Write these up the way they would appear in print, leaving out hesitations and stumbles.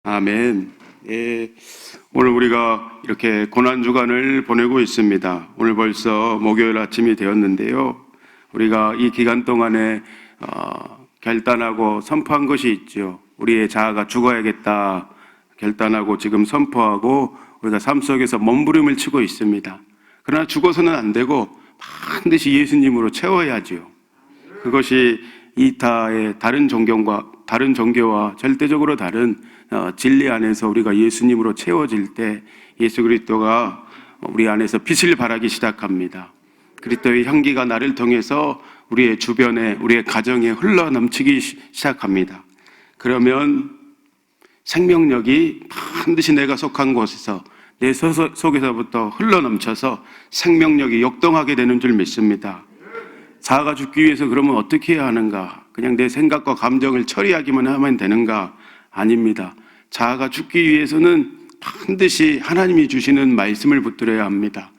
아멘. 예, 오늘 우리가 이렇게 고난주간을 보내고 있습니다. 오늘 벌써 목요일 아침이 되었는데요. 우리가 이 기간 동안에 결단하고 선포한 것이 있죠. 우리의 자아가 죽어야겠다 결단하고 지금 선포하고 우리가 삶 속에서 몸부림을 치고 있습니다. 그러나 죽어서는 안 되고 반드시 예수님으로 채워야지요. 그것이 이타의 다른 종교와 절대적으로 다른 진리 안에서 우리가 예수님으로 채워질 때 예수 그리스도가 우리 안에서 빛을 발하기 시작합니다. 그리스도의 향기가 나를 통해서 우리의 주변에, 우리의 가정에 흘러넘치기 시작합니다. 그러면 생명력이 반드시 내가 속한 곳에서 내 속에서부터 흘러넘쳐서 생명력이 역동하게 되는 줄 믿습니다. 자아가 죽기 위해서 그러면 어떻게 해야 하는가? 그냥 내 생각과 감정을 처리하기만 하면 되는가? 아닙니다. 자아가 죽기 위해서는 반드시 하나님이 주시는 말씀을 붙들어야 합니다.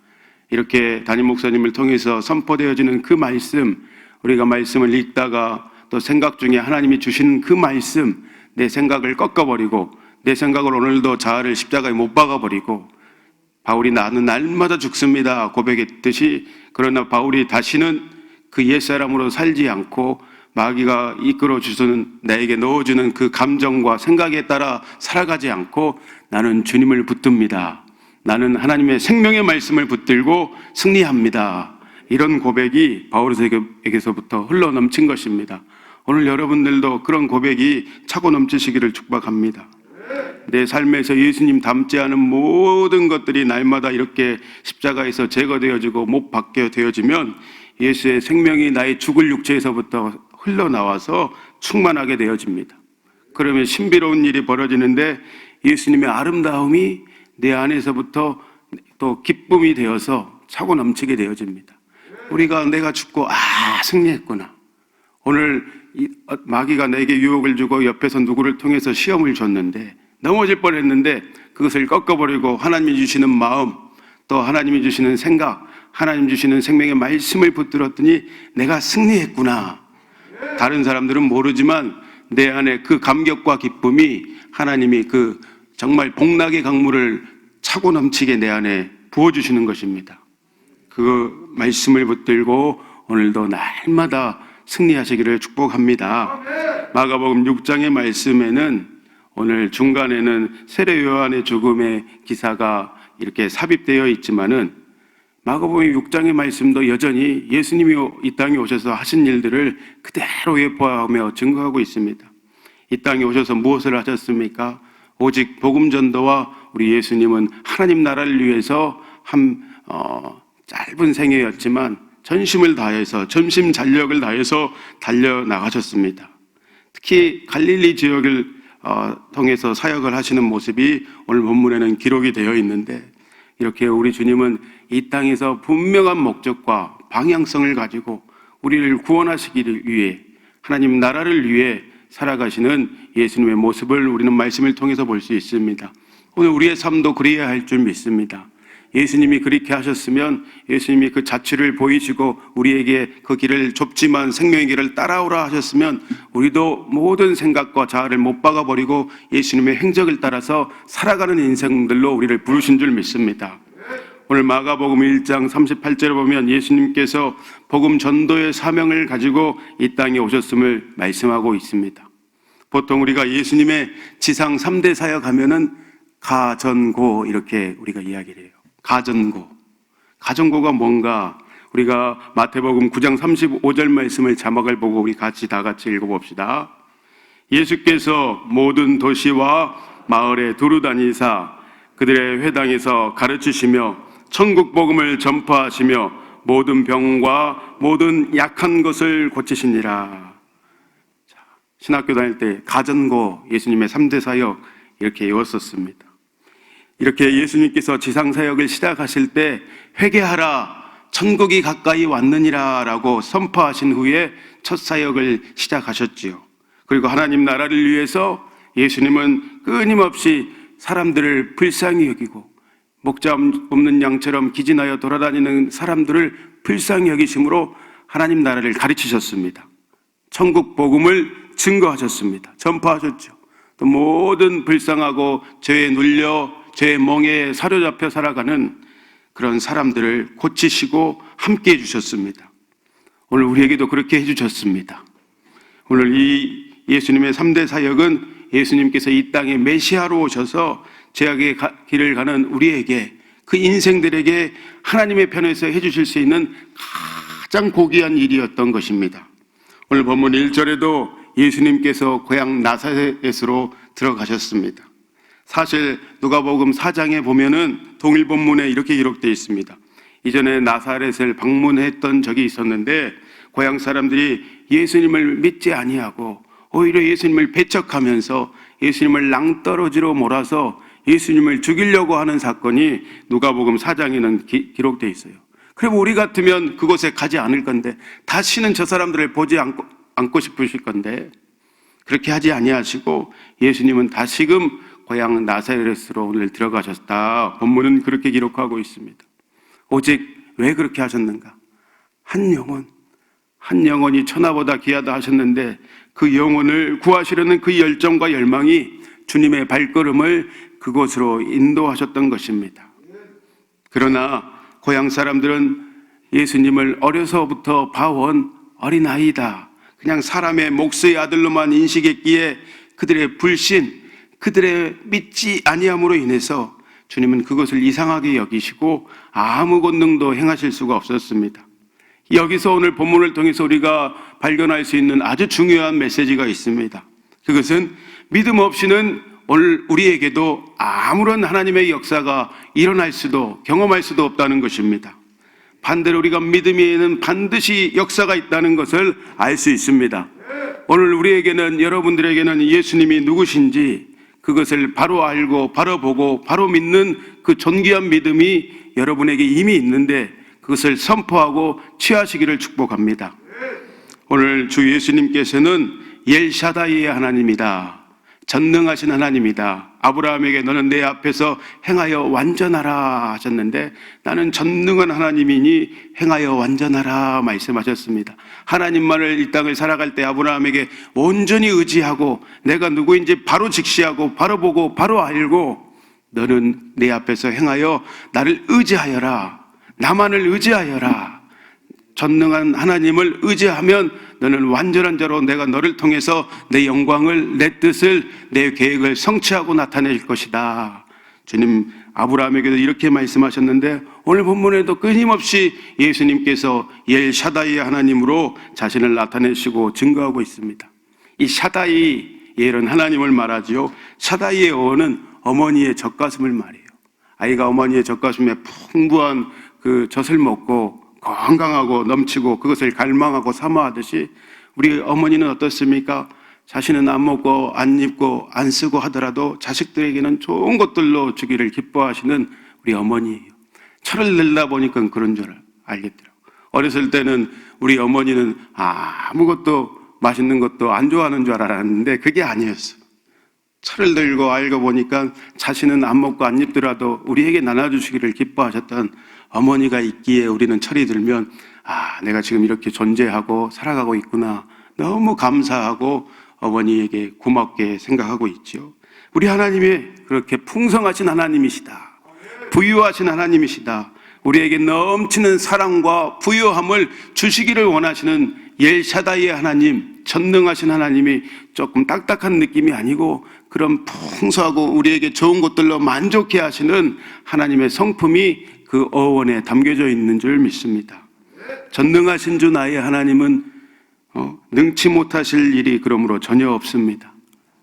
이렇게 담임 목사님을 통해서 선포되어지는 그 말씀, 우리가 말씀을 읽다가 또 생각 중에 하나님이 주시는 그 말씀, 내 생각을 꺾어버리고 내 생각을 오늘도 자아를 십자가에 못 박아버리고 바울이 나는 날마다 죽습니다 고백했듯이, 그러나 바울이 다시는 그 옛사람으로 살지 않고 마귀가 이끌어주는, 나에게 넣어주는 그 감정과 생각에 따라 살아가지 않고 나는 주님을 붙듭니다. 나는 하나님의 생명의 말씀을 붙들고 승리합니다. 이런 고백이 바울에게서부터 흘러넘친 것입니다. 오늘 여러분들도 그런 고백이 차고 넘치시기를 축복합니다. 내 삶에서 예수님 닮지 않은 모든 것들이 날마다 이렇게 십자가에서 제거되어지고 못 박게 되어지면 예수의 생명이 나의 죽을 육체에서부터 흘러나와서 충만하게 되어집니다. 그러면 신비로운 일이 벌어지는데 예수님의 아름다움이 내 안에서부터 또 기쁨이 되어서 차고 넘치게 되어집니다. 우리가 내가 죽고 승리했구나. 오늘 마귀가 내게 유혹을 주고 옆에서 누구를 통해서 시험을 줬는데 넘어질 뻔했는데 그것을 꺾어버리고 하나님이 주시는 마음, 또 하나님이 주시는 생각, 하나님 주시는 생명의 말씀을 붙들었더니 내가 승리했구나. 다른 사람들은 모르지만 내 안에 그 감격과 기쁨이 하나님이 그 정말 복락의 강물을 차고 넘치게 내 안에 부어주시는 것입니다. 그 말씀을 붙들고 오늘도 날마다 승리하시기를 축복합니다. 마가복음 6장의 말씀에는 오늘 중간에는 세례 요한의 죽음의 기사가 이렇게 삽입되어 있지만은 마가복음 6장의 말씀도 여전히 예수님이 이 땅에 오셔서 하신 일들을 그대로 예포하며 증거하고 있습니다. 이 땅에 오셔서 무엇을 하셨습니까? 오직 복음 전도와 우리 예수님은 하나님 나라를 위해서 짧은 생애였지만 전심을 다해서 전심전력을 다해서 달려나가셨습니다. 특히 갈릴리 지역을 통해서 사역을 하시는 모습이 오늘 본문에는 기록이 되어 있는데, 이렇게 우리 주님은 이 땅에서 분명한 목적과 방향성을 가지고 우리를 구원하시기를 위해, 하나님 나라를 위해 살아가시는 예수님의 모습을 우리는 말씀을 통해서 볼 수 있습니다. 오늘 우리의 삶도 그래야 할 줄 믿습니다. 예수님이 그렇게 하셨으면 예수님이 그 자취를 보이시고 우리에게 그 길을 좁지만 생명의 길을 따라오라 하셨으면 우리도 모든 생각과 자아를 못 박아버리고 예수님의 행적을 따라서 살아가는 인생들로 우리를 부르신 줄 믿습니다. 오늘 마가복음 1장 38절에 보면 예수님께서 복음 전도의 사명을 가지고 이 땅에 오셨음을 말씀하고 있습니다. 보통 우리가 예수님의 지상 3대 사역 하면은 가전고 이렇게 우리가 이야기를 해요. 가전고가 뭔가, 우리가 마태복음 9장 35절 말씀을 자막을 보고 우리 다 같이 읽어봅시다. 예수께서 모든 도시와 마을에 두루 다니사 그들의 회당에서 가르치시며 천국 복음을 전파하시며 모든 병과 모든 약한 것을 고치시니라. 신학교 다닐 때 가전고, 예수님의 3대 사역 이렇게 외웠었습니다. 이렇게 예수님께서 지상사역을 시작하실 때 회개하라, 천국이 가까이 왔느니라 라고 선포하신 후에 첫 사역을 시작하셨지요. 그리고 하나님 나라를 위해서 예수님은 끊임없이 사람들을 불쌍히 여기고 목자 없는 양처럼 기진하여 돌아다니는 사람들을 불쌍히 여기심으로 하나님 나라를 가르치셨습니다. 천국 복음을 증거하셨습니다. 전파하셨죠. 또 모든 불쌍하고 죄에 눌려 죄의 멍에 사로잡혀 살아가는 그런 사람들을 고치시고 함께 해주셨습니다. 오늘 우리에게도 그렇게 해주셨습니다. 오늘 이 예수님의 3대 사역은 예수님께서 이 땅에 메시아로 오셔서 죄악의 길을 가는 우리에게, 그 인생들에게 하나님의 편에서 해주실 수 있는 가장 고귀한 일이었던 것입니다. 오늘 본문 1절에도 예수님께서 고향 나사렛으로 들어가셨습니다. 사실 누가복음 4장에 보면은 동일 본문에 이렇게 기록되어 있습니다. 이전에 나사렛을 방문했던 적이 있었는데 고향 사람들이 예수님을 믿지 아니하고 오히려 예수님을 배척하면서 예수님을 낭떠러지로 몰아서 예수님을 죽이려고 하는 사건이 누가복음 4장에는 기록되어 있어요. 그럼 우리 같으면 그곳에 가지 않을 건데, 다시는 저 사람들을 보지 않고 싶으실 건데, 그렇게 하지 아니하시고 예수님은 다시금 고향 나사렛으로 오늘 들어가셨다. 본문은 그렇게 기록하고 있습니다. 오직 왜 그렇게 하셨는가? 한 영혼이 천하보다 귀하다 하셨는데 그 영혼을 구하시려는 그 열정과 열망이 주님의 발걸음을 그곳으로 인도하셨던 것입니다. 그러나 고향 사람들은 예수님을 어려서부터 봐온 어린아이다, 그냥 사람의 목수의 아들로만 인식했기에 그들의 불신, 그들의 믿지 아니함으로 인해서 주님은 그것을 이상하게 여기시고 아무 권능도 행하실 수가 없었습니다. 여기서 오늘 본문을 통해서 우리가 발견할 수 있는 아주 중요한 메시지가 있습니다. 그것은 믿음 없이는 오늘 우리에게도 아무런 하나님의 역사가 일어날 수도 경험할 수도 없다는 것입니다. 반대로 우리가 믿음에는 반드시 역사가 있다는 것을 알 수 있습니다. 오늘 우리에게는, 여러분들에게는 예수님이 누구신지 그것을 바로 알고 바로 보고 바로 믿는 그 존귀한 믿음이 여러분에게 이미 있는데 그것을 선포하고 취하시기를 축복합니다. 오늘 주 예수님께서는 엘샤다이의 하나님이다, 전능하신 하나님이다, 아브라함에게 너는 내 앞에서 행하여 완전하라 하셨는데 나는 전능한 하나님이니 행하여 완전하라 말씀하셨습니다. 하나님만을 이 땅을 살아갈 때 아브라함에게 온전히 의지하고 내가 누구인지 바로 직시하고 바로 보고 바로 알고 너는 내 앞에서 행하여 나를 의지하여라, 나만을 의지하여라. 전능한 하나님을 의지하면 너는 완전한 자로 내가 너를 통해서 내 영광을, 내 뜻을, 내 계획을 성취하고 나타낼 것이다. 주님 아브라함에게도 이렇게 말씀하셨는데 오늘 본문에도 끊임없이 예수님께서 엘샤다이의 하나님으로 자신을 나타내시고 증거하고 있습니다. 이 샤다이, 이런 하나님을 말하지요. 샤다이의 어원은 어머니의 젖가슴을 말해요. 아이가 어머니의 젖가슴에 풍부한 그 젖을 먹고 건강하고 넘치고 그것을 갈망하고 사모하듯이 우리 어머니는 어떻습니까? 자신은 안 먹고 안 입고 안 쓰고 하더라도 자식들에게는 좋은 것들로 주기를 기뻐하시는 우리 어머니예요. 철을 들다 보니까 그런 줄 알겠더라고요. 어렸을 때는 우리 어머니는 아무것도 맛있는 것도 안 좋아하는 줄 알았는데 그게 아니었어요. 철을 들고 알고 보니까 자신은 안 먹고 안 입더라도 우리에게 나눠주시기를 기뻐하셨던 어머니가 있기에 우리는 철이 들면 내가 지금 이렇게 존재하고 살아가고 있구나, 너무 감사하고 어머니에게 고맙게 생각하고 있죠. 우리 하나님이 그렇게 풍성하신 하나님이시다, 부유하신 하나님이시다, 우리에게 넘치는 사랑과 부유함을 주시기를 원하시는 엘샤다이의 하나님, 전능하신 하나님이 조금 딱딱한 느낌이 아니고 그런 풍성하고 우리에게 좋은 것들로 만족해 하시는 하나님의 성품이 그 어원에 담겨져 있는 줄 믿습니다. 전능하신 주 나의 하나님은 능치 못하실 일이 그러므로 전혀 없습니다.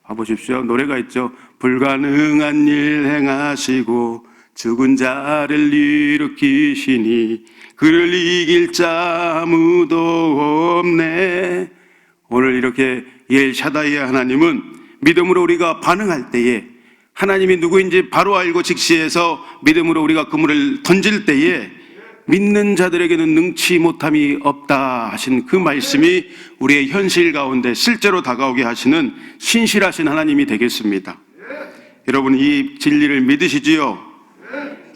봐보십시오. 노래가 있죠. 불가능한 일 행하시고 죽은 자를 일으키시니 그를 이길 자 아무도 없네. 오늘 이렇게 엘샤다이의 하나님은 믿음으로 우리가 반응할 때에, 하나님이 누구인지 바로 알고 직시해서 믿음으로 우리가 그물을 던질 때에 믿는 자들에게는 능치 못함이 없다 하신 그 말씀이 우리의 현실 가운데 실제로 다가오게 하시는 신실하신 하나님이 되겠습니다. 여러분, 이 진리를 믿으시지요?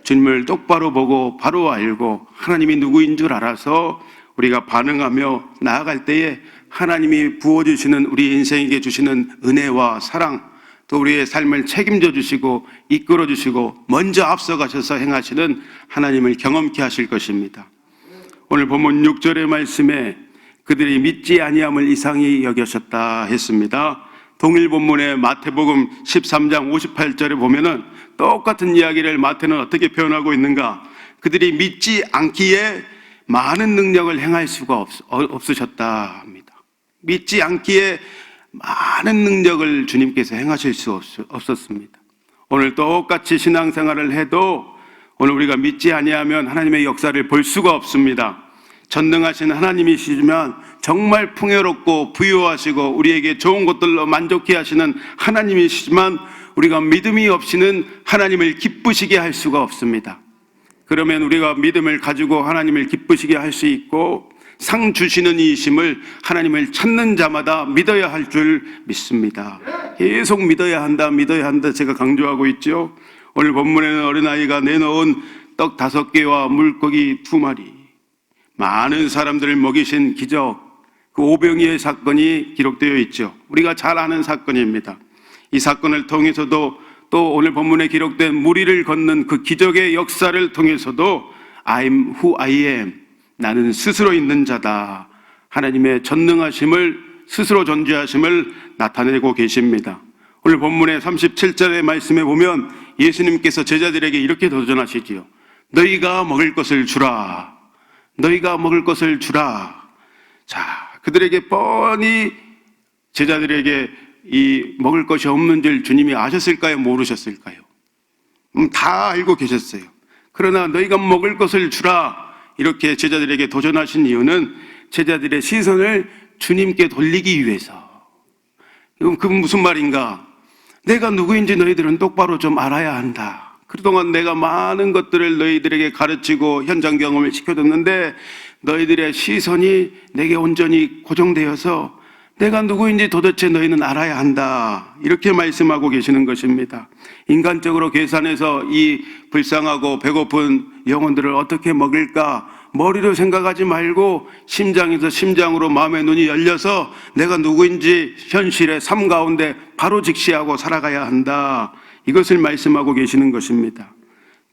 주님을 똑바로 보고 바로 알고 하나님이 누구인 줄 알아서 우리가 반응하며 나아갈 때에 하나님이 부어주시는, 우리 인생에게 주시는 은혜와 사랑, 또 우리의 삶을 책임져 주시고 이끌어 주시고 먼저 앞서가셔서 행하시는 하나님을 경험케 하실 것입니다. 오늘 본문 6절의 말씀에 그들이 믿지 아니함을 이상히 여기셨다 했습니다. 동일 본문의 마태복음 13장 58절에 보면은 똑같은 이야기를 마태는 어떻게 표현하고 있는가? 그들이 믿지 않기에 많은 능력을 행할 수가 없으셨다 합니다. 믿지 않기에 많은 능력을 주님께서 행하실 수 없었습니다. 오늘 똑같이 신앙생활을 해도 오늘 우리가 믿지 아니하면 하나님의 역사를 볼 수가 없습니다. 전능하신 하나님이시지만 정말 풍요롭고 부유하시고 우리에게 좋은 것들로 만족해 하시는 하나님이시지만 우리가 믿음이 없이는 하나님을 기쁘시게 할 수가 없습니다. 그러면 우리가 믿음을 가지고 하나님을 기쁘시게 할 수 있고 상 주시는 이심을 하나님을 찾는 자마다 믿어야 할 줄 믿습니다. 계속 믿어야 한다 제가 강조하고 있죠. 오늘 본문에는 어린아이가 내놓은 떡 5개와 물고기 2마리, 많은 사람들을 먹이신 기적, 그 오병이의 사건이 기록되어 있죠. 우리가 잘 아는 사건입니다. 이 사건을 통해서도 또 오늘 본문에 기록된 무리를 걷는 그 기적의 역사를 통해서도 I'm who I am, 나는 스스로 있는 자다, 하나님의 전능하심을, 스스로 존재하심을 나타내고 계십니다. 오늘 본문의 37절의 말씀에 보면 예수님께서 제자들에게 이렇게 도전하시지요. 너희가 먹을 것을 주라. 너희가 먹을 것을 주라. 자, 그들에게 뻔히 제자들에게 이 먹을 것이 없는 줄 주님이 아셨을까요? 모르셨을까요? 다 알고 계셨어요. 그러나 너희가 먹을 것을 주라 이렇게 제자들에게 도전하신 이유는 제자들의 시선을 주님께 돌리기 위해서. 그건 무슨 말인가? 내가 누구인지 너희들은 똑바로 좀 알아야 한다. 그동안 내가 많은 것들을 너희들에게 가르치고 현장 경험을 시켜줬는데 너희들의 시선이 내게 온전히 고정되어서 내가 누구인지 도대체 너희는 알아야 한다. 이렇게 말씀하고 계시는 것입니다. 인간적으로 계산해서 이 불쌍하고 배고픈 영혼들을 어떻게 먹일까? 머리로 생각하지 말고 심장에서 심장으로 마음의 눈이 열려서 내가 누구인지 현실의 삶 가운데 바로 직시하고 살아가야 한다. 이것을 말씀하고 계시는 것입니다.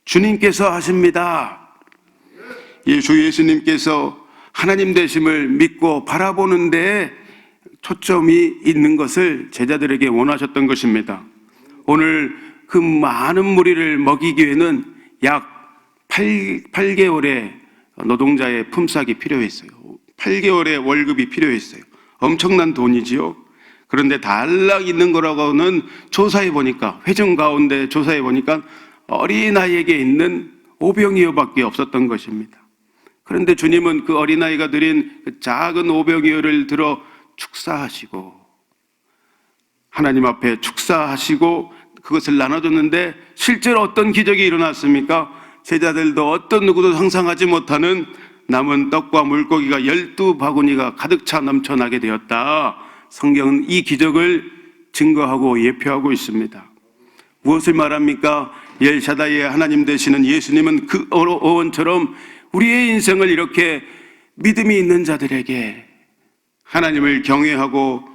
주님께서 하십니다. 주 예수님께서 하나님 되심을 믿고 바라보는 데에 초점이 있는 것을 제자들에게 원하셨던 것입니다. 오늘 그 많은 무리를 먹이기 위해는 약 8개월의 노동자의 품삯이 필요했어요. 8개월의 월급이 필요했어요. 엄청난 돈이지요. 그런데 달랑 있는 거라고는 조사해 보니까, 회중 가운데 조사해 보니까 어린아이에게 있는 오병이어밖에 없었던 것입니다. 그런데 주님은 그 어린아이가 드린 그 작은 오병이어를 들어 축사하시고, 하나님 앞에 축사하시고 그것을 나눠줬는데 실제로 어떤 기적이 일어났습니까? 제자들도 어떤 누구도 상상하지 못하는 남은 떡과 물고기가 12바구니가 가득 차 넘쳐나게 되었다. 성경은 이 기적을 증거하고 예표하고 있습니다. 무엇을 말합니까? 엘샤다이의 하나님 되시는 예수님은 그 어원처럼 우리의 인생을 이렇게 믿음이 있는 자들에게 하나님을 경외하고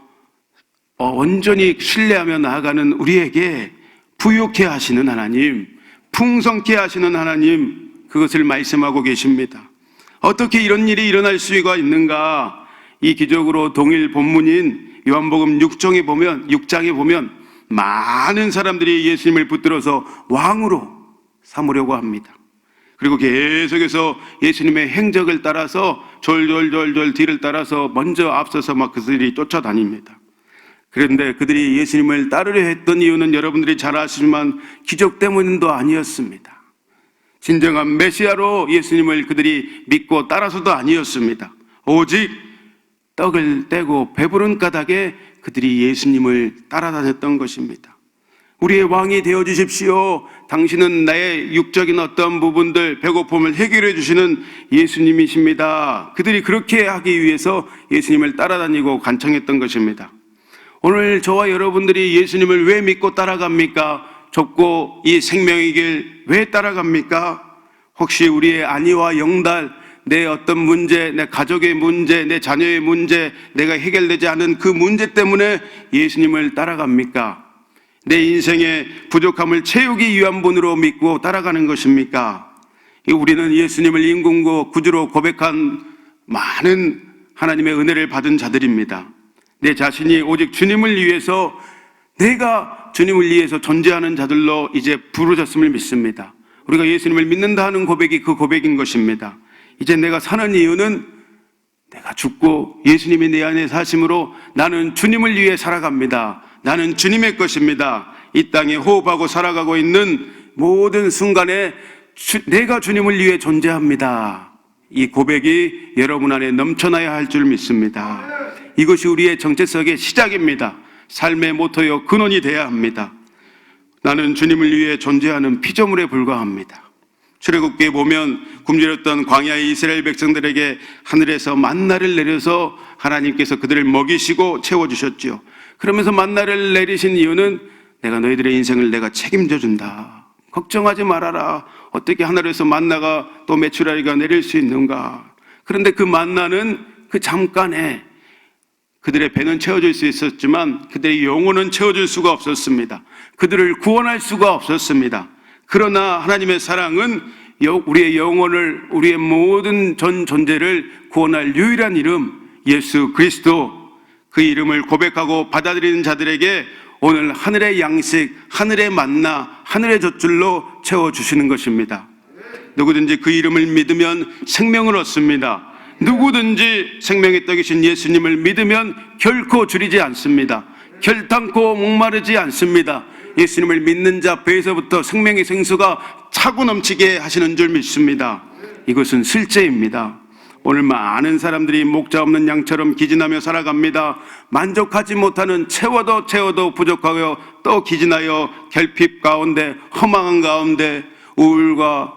온전히 신뢰하며 나아가는 우리에게 부유케 하시는 하나님, 풍성케 하시는 하나님, 그것을 말씀하고 계십니다. 어떻게 이런 일이 일어날 수가 있는가? 이 기적으로 동일 본문인 요한복음 6장에 보면 많은 사람들이 예수님을 붙들어서 왕으로 삼으려고 합니다. 그리고 계속해서 예수님의 행적을 따라서 졸졸졸졸 뒤를 따라서 먼저 앞서서 막 그들이 쫓아다닙니다. 그런데 그들이 예수님을 따르려 했던 이유는 여러분들이 잘 아시지만 기적 때문도 아니었습니다. 진정한 메시아로 예수님을 그들이 믿고 따라서도 아니었습니다. 오직 떡을 떼고 배부른 까닭에 그들이 예수님을 따라다녔던 것입니다. 우리의 왕이 되어주십시오. 당신은 나의 육적인 어떤 부분들, 배고픔을 해결해 주시는 예수님이십니다. 그들이 그렇게 하기 위해서 예수님을 따라다니고 간청했던 것입니다. 오늘 저와 여러분들이 예수님을 왜 믿고 따라갑니까? 좁고 이 생명의 길 왜 따라갑니까? 혹시 우리의 안위와 영달, 내 어떤 문제, 내 가족의 문제, 내 자녀의 문제, 내가 해결되지 않은 그 문제 때문에 예수님을 따라갑니까? 내 인생의 부족함을 채우기 위한 분으로 믿고 따라가는 것입니까? 우리는 예수님을 인공고 구주로 고백한 많은 하나님의 은혜를 받은 자들입니다. 내 자신이 오직 주님을 위해서, 내가 주님을 위해서 존재하는 자들로 이제 부르셨음을 믿습니다. 우리가 예수님을 믿는다 하는 고백이 그 고백인 것입니다. 이제 내가 사는 이유는 내가 죽고 예수님이 내 안에 사심으로 나는 주님을 위해 살아갑니다. 나는 주님의 것입니다. 이 땅에 호흡하고 살아가고 있는 모든 순간에 내가 주님을 위해 존재합니다. 이 고백이 여러분 안에 넘쳐나야 할 줄 믿습니다. 이것이 우리의 정체성의 시작입니다. 삶의 모토요 근원이 되어야 합니다. 나는 주님을 위해 존재하는 피조물에 불과합니다. 출애굽기에 보면 굶주렸던 광야의 이스라엘 백성들에게 하늘에서 만나를 내려서 하나님께서 그들을 먹이시고 채워주셨지요. 그러면서 만나를 내리신 이유는 내가 너희들의 인생을 내가 책임져 준다. 걱정하지 말아라. 어떻게 하늘에서 만나가 또 메추라기가 내릴 수 있는가. 그런데 그 만나는 그 잠깐에 그들의 배는 채워질 수 있었지만 그들의 영혼은 채워줄 수가 없었습니다. 그들을 구원할 수가 없었습니다. 그러나 하나님의 사랑은 우리의 영혼을, 우리의 모든 전 존재를 구원할 유일한 이름 예수 그리스도, 그 이름을 고백하고 받아들이는 자들에게 오늘 하늘의 양식, 하늘의 만나, 하늘의 젖줄로 채워주시는 것입니다. 누구든지 그 이름을 믿으면 생명을 얻습니다. 누구든지 생명의 떡이신 예수님을 믿으면 결코 줄이지 않습니다. 결탄코 목마르지 않습니다. 예수님을 믿는 자 배에서부터 생명의 생수가 차고 넘치게 하시는 줄 믿습니다. 이것은 실제입니다. 오늘 많은 사람들이 목자 없는 양처럼 기진하며 살아갑니다. 만족하지 못하는, 채워도 부족하여 또 기진하여 결핍 가운데, 허망한 가운데, 우울과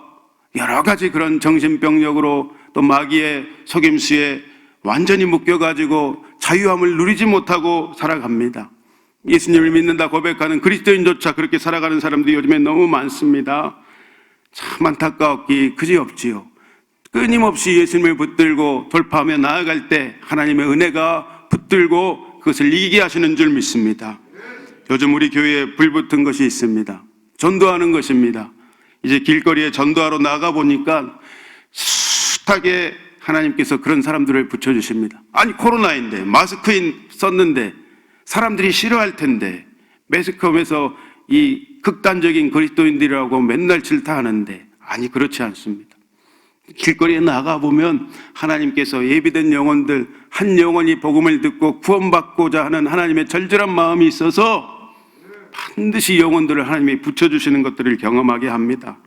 여러 가지 그런 정신병력으로 또 마귀의 속임수에 완전히 묶여가지고 자유함을 누리지 못하고 살아갑니다. 예수님을 믿는다 고백하는 그리스도인조차 그렇게 살아가는 사람들이 요즘에 너무 많습니다. 참 안타까웠기 그지없지요. 끊임없이 예수님을 붙들고 돌파하며 나아갈 때 하나님의 은혜가 붙들고 그것을 이기게 하시는 줄 믿습니다. 요즘 우리 교회에 불붙은 것이 있습니다. 전도하는 것입니다. 이제 길거리에 전도하러 나가 보니까 숱하게 하나님께서 그런 사람들을 붙여주십니다. 아니 코로나인데 마스크 썼는데 사람들이 싫어할 텐데 매스컴에서 이 극단적인 그리스도인들이라고 맨날 질타하는데, 아니 그렇지 않습니다. 길거리에 나가보면 하나님께서 예비된 영혼들, 한 영혼이 복음을 듣고 구원받고자 하는 하나님의 절절한 마음이 있어서 반드시 영혼들을 하나님이 붙여주시는 것들을 경험하게 합니다.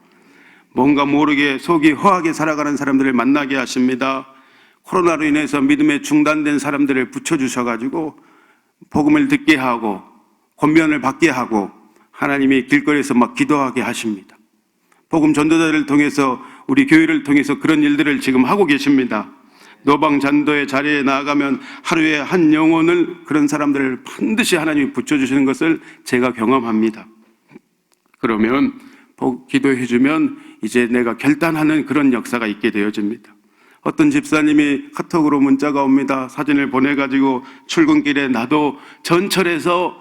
뭔가 모르게 속이 허하게 살아가는 사람들을 만나게 하십니다. 코로나로 인해서 믿음에 중단된 사람들을 붙여주셔가지고 복음을 듣게 하고 권면을 받게 하고 하나님이 길거리에서 막 기도하게 하십니다. 복음 전도자를 통해서, 우리 교회를 통해서 그런 일들을 지금 하고 계십니다. 노방잔도의 자리에 나아가면 하루에 한 영혼을, 그런 사람들을 반드시 하나님이 붙여주시는 것을 제가 경험합니다. 그러면 기도해주면 이제 내가 결단하는 그런 역사가 있게 되어집니다. 어떤 집사님이 카톡으로 문자가 옵니다. 사진을 보내가지고 출근길에 나도 전철에서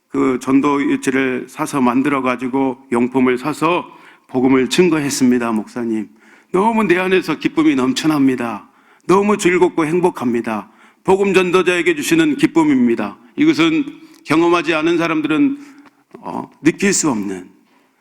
그 전도 일지를 사서 만들어가지고 용품을 사서 복음을 증거했습니다. 목사님, 너무 내 안에서 기쁨이 넘쳐납니다. 너무 즐겁고 행복합니다. 복음 전도자에게 주시는 기쁨입니다. 이것은 경험하지 않은 사람들은 느낄 수 없는,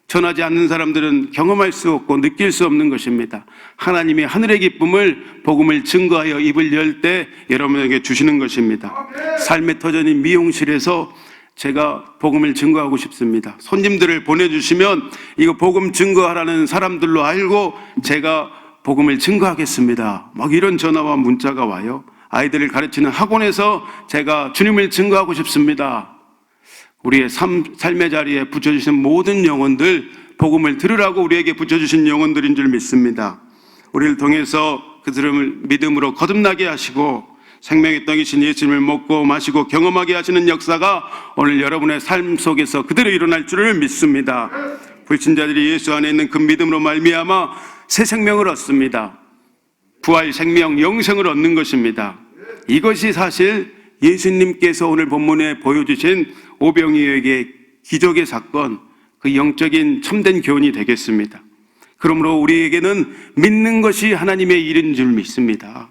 전하지 않는 사람들은 경험할 수 없고 느낄 수 없는 것입니다. 하나님이 하늘의 기쁨을, 복음을 증거하여 입을 열 때 여러분에게 주시는 것입니다. 삶의 터전인 미용실에서 제가 복음을 증거하고 싶습니다. 손님들을 보내주시면 이거 복음 증거하라는 사람들로 알고 제가 복음을 증거하겠습니다. 막 이런 전화와 문자가 와요. 아이들을 가르치는 학원에서 제가 주님을 증거하고 싶습니다. 우리의 삶의 자리에 붙여주신 모든 영혼들, 복음을 들으라고 우리에게 붙여주신 영혼들인 줄 믿습니다. 우리를 통해서 그들을 믿음으로 거듭나게 하시고 생명의 떡이신 예수님을 먹고 마시고 경험하게 하시는 역사가 오늘 여러분의 삶 속에서 그대로 일어날 줄을 믿습니다. 불신자들이 예수 안에 있는 그 믿음으로 말미암아 새 생명을 얻습니다. 부활 생명, 영생을 얻는 것입니다. 이것이 사실 예수님께서 오늘 본문에 보여주신 오병이어에게 기적의 사건, 그 영적인 참된 교훈이 되겠습니다. 그러므로 우리에게는 믿는 것이 하나님의 일인 줄 믿습니다.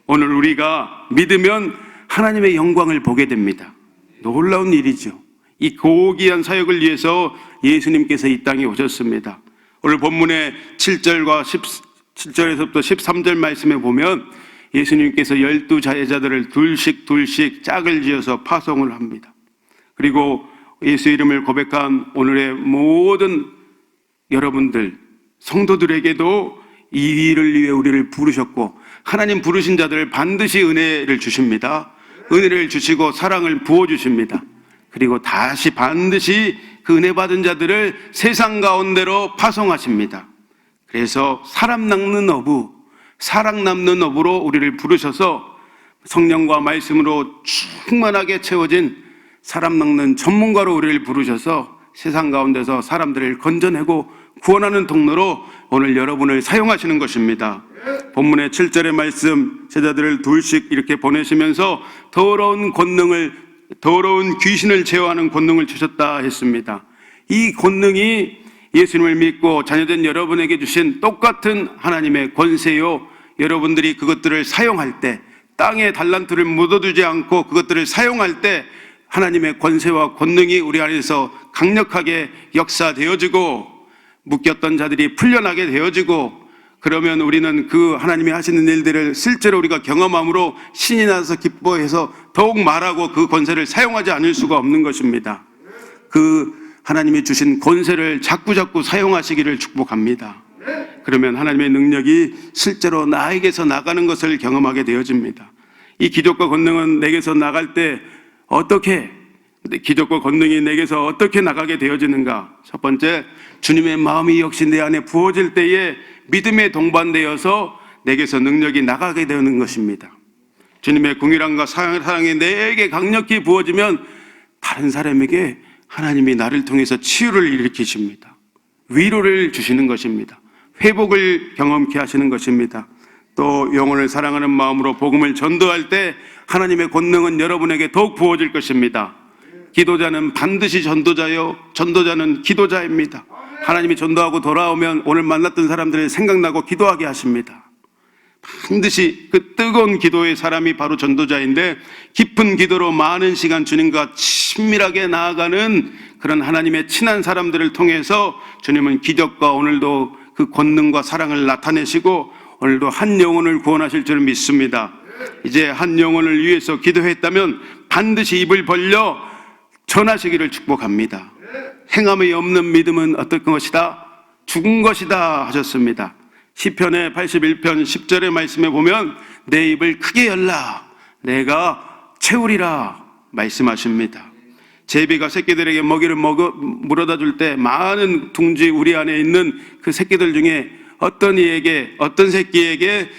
오늘 우리가 믿으면 하나님의 영광을 보게 됩니다. 놀라운 일이죠. 이 고귀한 사역을 위해서 예수님께서 이 땅에 오셨습니다. 오늘 본문의 7절에서부터 13절 말씀에 보면 예수님께서 12제자들을 둘씩 짝을 지어서 파송을 합니다. 그리고 예수 이름을 고백한 오늘의 모든 여러분들, 성도들에게도 이 일을 위해 우리를 부르셨고, 하나님 부르신 자들을 반드시 은혜를 주십니다. 은혜를 주시고 사랑을 부어주십니다. 그리고 다시 반드시 그 은혜 받은 자들을 세상 가운데로 파송하십니다. 그래서 사람 낚는 어부, 사랑 남는 어부로 우리를 부르셔서 성령과 말씀으로 충만하게 채워진 사람 낚는 전문가로 우리를 부르셔서 세상 가운데서 사람들을 건져내고 구원하는 통로로 오늘 여러분을 사용하시는 것입니다. 본문의 7절의 말씀, 제자들을 둘씩 이렇게 보내시면서 더러운 귀신을 제어하는 권능을 주셨다 했습니다. 이 권능이 예수님을 믿고 자녀된 여러분에게 주신 똑같은 하나님의 권세요. 여러분들이 그것들을 사용할 때, 땅에 달란트를 묻어두지 않고 그것들을 사용할 때 하나님의 권세와 권능이 우리 안에서 강력하게 역사되어지고 묶였던 자들이 풀려나게 되어지고, 그러면 우리는 그 하나님이 하시는 일들을 실제로 우리가 경험함으로 신이 나서 기뻐해서 더욱 말하고 그 권세를 사용하지 않을 수가 없는 것입니다. 그 하나님이 주신 권세를 자꾸자꾸 사용하시기를 축복합니다. 그러면 하나님의 능력이 실제로 나에게서 나가는 것을 경험하게 되어집니다. 이 기적과 권능은 내게서 나갈 때 기적과 권능이 내게서 어떻게 나가게 되어지는가? 첫 번째, 주님의 마음이 역시 내 안에 부어질 때에 믿음에 동반되어서 내게서 능력이 나가게 되는 것입니다. 주님의 궁일함과 사랑이 내게 강력히 부어지면 다른 사람에게 하나님이 나를 통해서 치유를 일으키십니다. 위로를 주시는 것입니다. 회복을 경험케 하시는 것입니다. 또 영혼을 사랑하는 마음으로 복음을 전도할 때 하나님의 권능은 여러분에게 더욱 부어질 것입니다. 기도자는 반드시 전도자요, 전도자는 기도자입니다. 하나님이 전도하고 돌아오면 오늘 만났던 사람들이 생각나고 기도하게 하십니다. 반드시 그 뜨거운 기도의 사람이 바로 전도자인데, 깊은 기도로 많은 시간 주님과 친밀하게 나아가는 그런 하나님의 친한 사람들을 통해서 주님은 기적과 오늘도 그 권능과 사랑을 나타내시고 오늘도 한 영혼을 구원하실 줄 믿습니다. 이제 한 영혼을 위해서 기도했다면 반드시 입을 벌려 전하시기를 축복합니다. 행함이 없는 믿음은 어떨 것이다? 죽은 것이다 하셨습니다. 시편의 81편 10절의 말씀에 보면 내 입을 크게 열라 내가 채우리라 말씀하십니다. 제비가 새끼들에게 먹이를 물어다 줄 때 많은 둥지 우리 안에 있는 그 새끼들 중에 어떤 새끼에게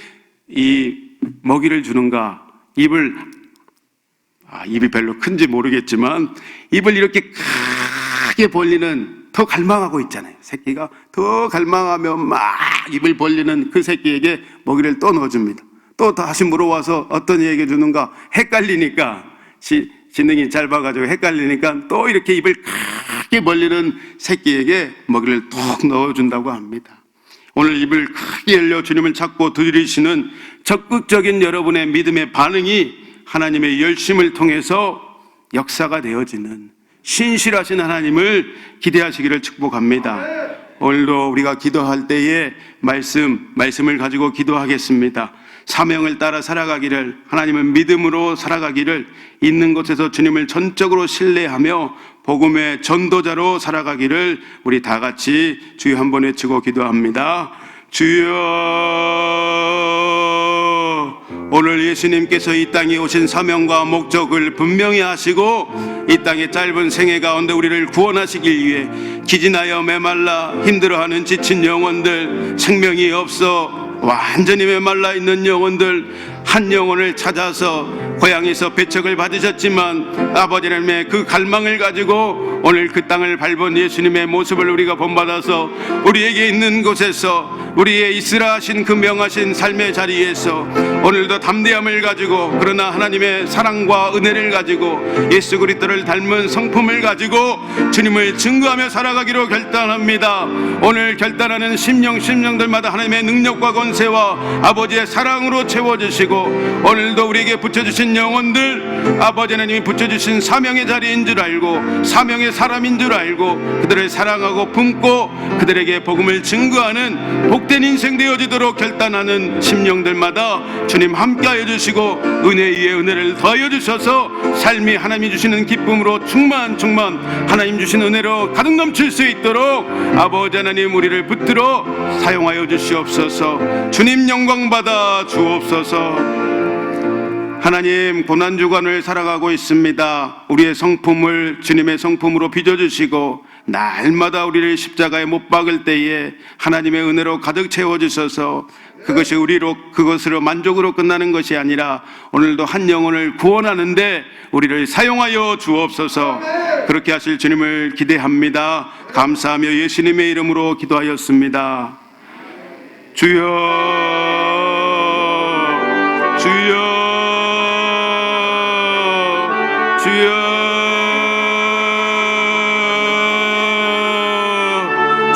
이 먹이를 주는가? 입이 별로 큰지 모르겠지만 입을 이렇게 크게 벌리는, 더 갈망하고 있잖아요. 새끼가 더 갈망하면 막 입을 벌리는 그 새끼에게 먹이를 또 넣어줍니다. 또 다시 물어와서 어떤 이에게 주는가? 헷갈리니까, 지능이 짧아가지고 헷갈리니까 또 이렇게 입을 크게 벌리는 새끼에게 먹이를 톡 넣어준다고 합니다. 오늘 입을 크게 열려 주님을 찾고 들이시는 적극적인 여러분의 믿음의 반응이 하나님의 열심을 통해서 역사가 되어지는 신실하신 하나님을 기대하시기를 축복합니다. 오늘도 우리가 기도할 때에 말씀을 가지고 기도하겠습니다. 사명을 따라 살아가기를, 하나님은 믿음으로 살아가기를, 있는 곳에서 주님을 전적으로 신뢰하며 복음의 전도자로 살아가기를 우리 다 같이 주여 한번 외치고 기도합니다. 주여, 오늘 예수님께서 이 땅에 오신 사명과 목적을 분명히 하시고 이 땅의 짧은 생애 가운데 우리를 구원하시길 위해 기진하여 메말라 힘들어하는 지친 영혼들, 생명이 없어 완전히 메말라 있는 영혼들, 한 영혼을 찾아서 고향에서 배척을 받으셨지만 아버지 하나님의 그 갈망을 가지고 오늘 그 땅을 밟은 예수님의 모습을 우리가 본받아서 우리에게 있는 곳에서 우리의 있으라 하신 그 명하신 삶의 자리에서 오늘도 담대함을 가지고, 그러나 하나님의 사랑과 은혜를 가지고 예수 그리스도를 닮은 성품을 가지고 주님을 증거하며 살아가기로 결단합니다. 오늘 결단하는 심령들마다 하나님의 능력과 권세와 아버지의 사랑으로 채워주시고, 오늘도 우리에게 붙여주신 영혼들 아버지 하나님이 붙여주신 사명의 자리인 줄 알고 사명의 사람인 줄 알고 그들을 사랑하고 품고 그들에게 복음을 증거하는 복된 인생 되어지도록 결단하는 심령들마다 주님 함께하여 주시고 은혜 위에 은혜를 더하여 주셔서 삶이 하나님이 주시는 기쁨으로 충만 하나님 주신 은혜로 가득 넘칠 수 있도록 아버지 하나님 우리를 붙들어 사용하여 주시옵소서. 주님 영광 받아 주옵소서. 하나님, 고난주간을 살아가고 있습니다. 우리의 성품을 주님의 성품으로 빚어주시고 날마다 우리를 십자가에 못 박을 때에 하나님의 은혜로 가득 채워주셔서 그것이 그것으로 만족으로 끝나는 것이 아니라 오늘도 한 영혼을 구원하는데 우리를 사용하여 주옵소서. 그렇게 하실 주님을 기대합니다. 감사하며 예수님의 이름으로 기도하였습니다. 주여, 주여, 주여.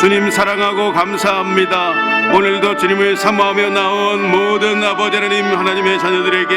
주님 사랑하고 감사합니다. 오늘도 주님을 사모하며 나온 모든 아버지 하나님의 자녀들에게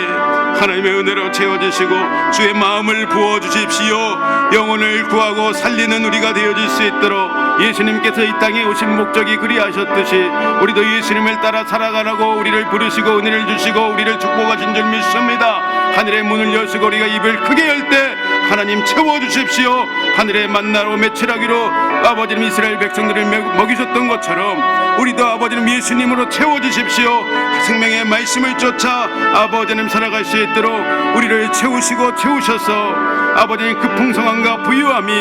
하나님의 은혜로 채워주시고 주의 마음을 부어주십시오. 영혼을 구하고 살리는 우리가 되어질 수 있도록 예수님께서 이 땅에 오신 목적이 그리하셨듯이 우리도 예수님을 따라 살아가라고 우리를 부르시고 은혜를 주시고 우리를 축복하신 줄 믿습니다. 하늘의 문을 여시고 우리가 입을 크게 열 때 하나님 채워주십시오. 하늘의 만나로 매출하기로 아버지님 이스라엘 백성들을 먹이셨던 것처럼 우리도 아버지님 예수님으로 채워주십시오. 생명의 말씀을 쫓아 아버지님 살아갈 수 있도록 우리를 채우시고 채우셔서 아버지님 그 풍성함과 부유함이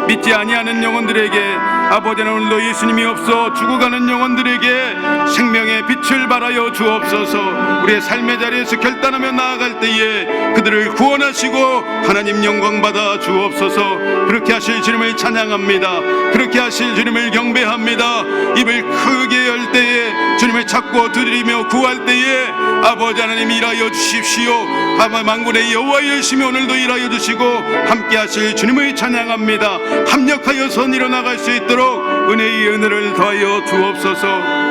믿지 아니하는 영혼들에게 아버지는 오늘도 예수님이 없어 죽어가는 영혼들에게 생명의 빛을 발하여 주옵소서. 우리의 삶의 자리에서 결단하며 나아갈 때에 그들을 구원하시고 하나님 영광 받아 주옵소서. 그렇게 하실 주님을 찬양합니다. 그렇게 하실 주님을 경배합니다. 입을 크게 열 때에 주님을 찾고 두드리며 구할 때에 아버지 하나님 일하여 주십시오. 만군의 여호와이시며 오늘도 일하여 주시고 함께 하실 주님을 찬양합니다. 합력하여서 일어나갈 수 있도록 은혜의 은혜를 더하여 주옵소서.